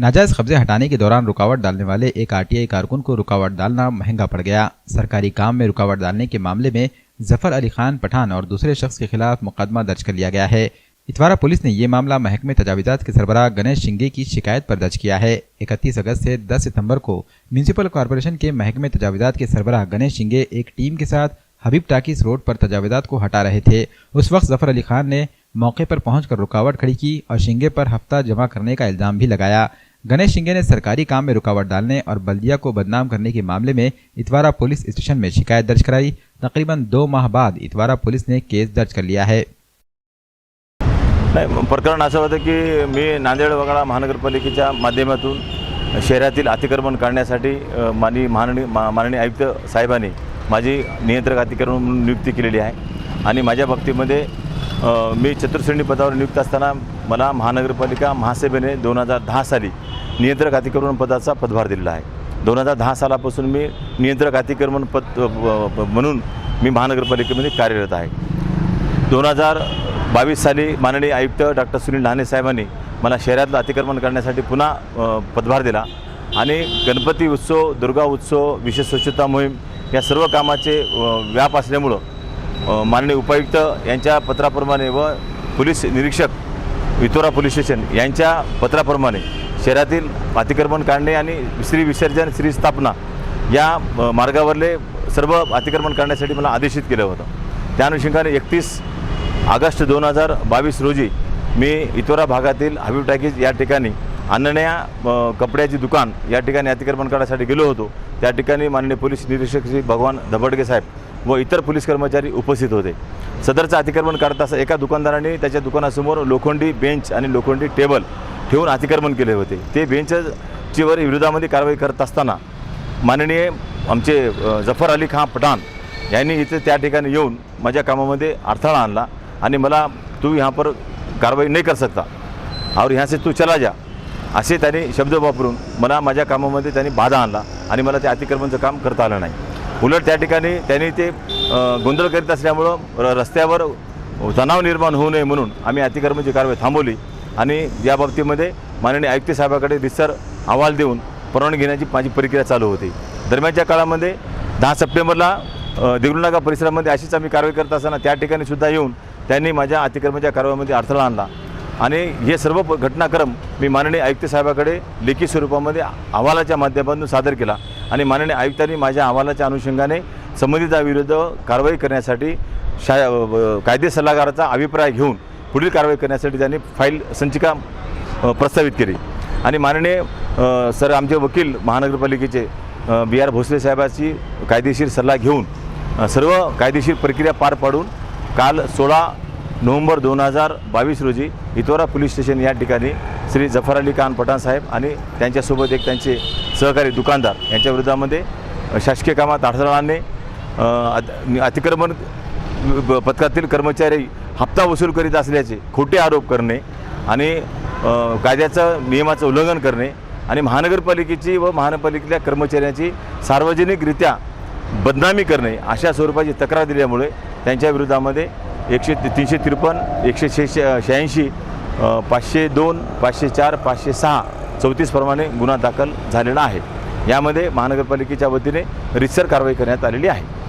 नाजायज कब्जे हटाने के दौरान रुकावट डालने वाले एक आरटीआई कारकुन को रुकावट डालना महंगा पड़ गया। सरकारी काम में रुकावट डालने के मामले में जफर अली खान पठान और दूसरे शख्स के खिलाफ मुकदमा दर्ज कर लिया गया है। इतवारा पुलिस ने ये मामला महकमे तजावीज़ात के सरबराह गणेश शिंगे की शिकायत पर दर्ज किया है। 31 अगस्त से 10 सितंबर को म्यूनिसिपल कॉरपोरेशन के महकमे तजावीज़ात के सरबराह गणेश शिंगे एक टीम के साथ हबीब टाकिस रोड पर तजावीज़ात को हटा रहे थे। उस वक्त जफर अली खान ने मौके पर पहुंचकर रुकावट खड़ी की और शिंगे पर हफ्ता जमा करने का इल्जाम भी लगाया। गणेश शिंगे ने सरकारी काम में रुकावट डालने और बल्दिया को बदनाम करने के मामले में इतवारा पुलिस स्टेशन में शिकायत दर्ज कराई। तकरीबन 2 माह बाद इतवारा पुलिस ने केस दर्ज कर लिया है। नाही, प्रकरण असं होतं की मी नांदेड वगळा महानगरपालिकेच्या माध्यमातून शहरातील अतिक्रमण काढण्यासाठी माननीय आयुक्त साहेबांनी माझी नियंत्रक अतिक्रमण म्हणून नियुक्ती केलेली आहे आणि माझ्या बाबतीमध्ये मी चतुर्श्रेणी पदावर नियुक्त असताना मला महानगरपालिका महासभेने 2010 साली नियंत्रक अतिक्रमण पदाचा पदभार दिलेला आहे। 2010 सालापासून मी नियंत्रक अतिक्रमण पद म्हणून मी महानगरपालिकेमध्ये कार्यरत आहे। 2022 साली माननीय आयुक्त डॉक्टर सुनील ढाणे साहेबांनी मला शहरातलं अतिक्रमण करण्यासाठी पुन्हा पदभार दिला आणि गणपती उत्सव, दुर्गा उत्सव, विशेष स्वच्छता मोहीम या सर्व कामाचे व्याप असल्यामुळं माननीय उपायुक्त यांच्या पत्राप्रमाणे व पोलीस निरीक्षक इतोरा पोलीस स्टेशन यांच्या पत्राप्रमाणे शहरातील अतिक्रमण काढणे आणि श्री विसर्जन श्री स्थापना या मार्गावरले सर्व अतिक्रमण करण्यासाठी मला आदेशित केलं होतं। त्या अनुषंगाने 31 ऑगस्ट 2022 रोजी मी इतोरा भागातील हबीब टाकीज या ठिकाणी अनन्या कपड्याची दुकान या ठिकाणी अतिक्रमण करण्यासाठी गेलो होतो। त्या ठिकाणी माननीय पोलीस निरीक्षक श्री भगवान धबडगे साहेब व इतर पोलीस कर्मचारी उपस्थित होते। सदरचं अतिक्रमण करत असताना एका दुकानदाराने त्याच्या दुकानासमोर लोखंडी बेंच आणि लोखंडी टेबल ठेवून अतिक्रमण केले होते। ते बेंचची वर विरोधामध्ये कारवाई करत असताना माननीय आमचे जफर अली खान पठान यांनी इथे त्या ठिकाणी येऊन माझ्या कामामध्ये अडथळा आणला आणि मला तू यहाँ पर कारवाई नहीं कर सकता और यहाँ से तू चला जा असे त्यांनी शब्द वापरून मला माझ्या कामामध्ये त्यांनी बाधा आणला आणि मला ते अतिक्रमणचं काम करता आलं नाही। उलट त्या ठिकाणी त्यांनी ते गोंधळ करीत असल्यामुळं रस्त्यावर तणाव निर्माण होऊ नये म्हणून आम्ही अतिक्रमणाची कारवाई थांबवली आणि या बाबतीमध्ये माननीय आयुक्त साहेबांकडे रितसर अहवाल देऊन परवानगी घेण्याची माझी प्रक्रिया चालू होती। दरम्यानच्या काळामध्ये 10 सप्टेंबरला देगलूरनागा परिसरामध्ये अशीच आम्ही कारवाई करत असताना त्या ठिकाणी सुद्धा येऊन त्यांनी माझ्या अतिक्रमणाच्या कारवाईमध्ये अडथळा आणला आणि हे सर्व घटनाक्रम मी माननीय आयुक्त साहेबांकडे लेखी स्वरूपामध्ये अहवालाच्या माध्यमातून सादर केला आणि माननीय आयुक्तांनी माझ्या अहवालाच्या अनुषंगाने संबंधिताविरुद्ध कारवाई करण्यासाठी कायदे सल्लागाराचा अभिप्राय घेऊन पुढील कारवाई करण्यासाठी त्यांनी फाईल संचिका प्रस्तावित केली आणि माननीय सर आमचे वकील महानगरपालिकेचे BR भोसले साहेबांची कायदेशीर सल्ला घेऊन सर्व कायदेशीर प्रक्रिया पार पाडून काल 16 नोव्हेंबर 2022 रोजी इतोरा पोलीस स्टेशन या ठिकाणी श्री जफर अली खान पठाण साहेब आणि त्यांच्यासोबत एक त्यांचे सहकारी दुकानदार यांच्या विरोधामध्ये शासकीय कामात अडथळा आणणे, अतिक्रमण पथकातील कर्मचारी हप्ता वसूल करीत असल्याचे खोटे आरोप करणे आणि कायद्याचं नियमाचं उल्लंघन करणे आणि महानगरपालिकेची व महानगरपालिकेतल्या कर्मचाऱ्यांची सार्वजनिकरित्या बदनामी करणे अशा स्वरूपाची तक्रार दिल्यामुळे त्यांच्या विरोधामध्ये 353, 186, 502, 504, 506, 34 प्रमाणे गुन्हा दाखल झालेला आहे। यामध्ये महानगरपालिकेच्या वतीने रितसर कारवाई करण्यात आलेली आहे।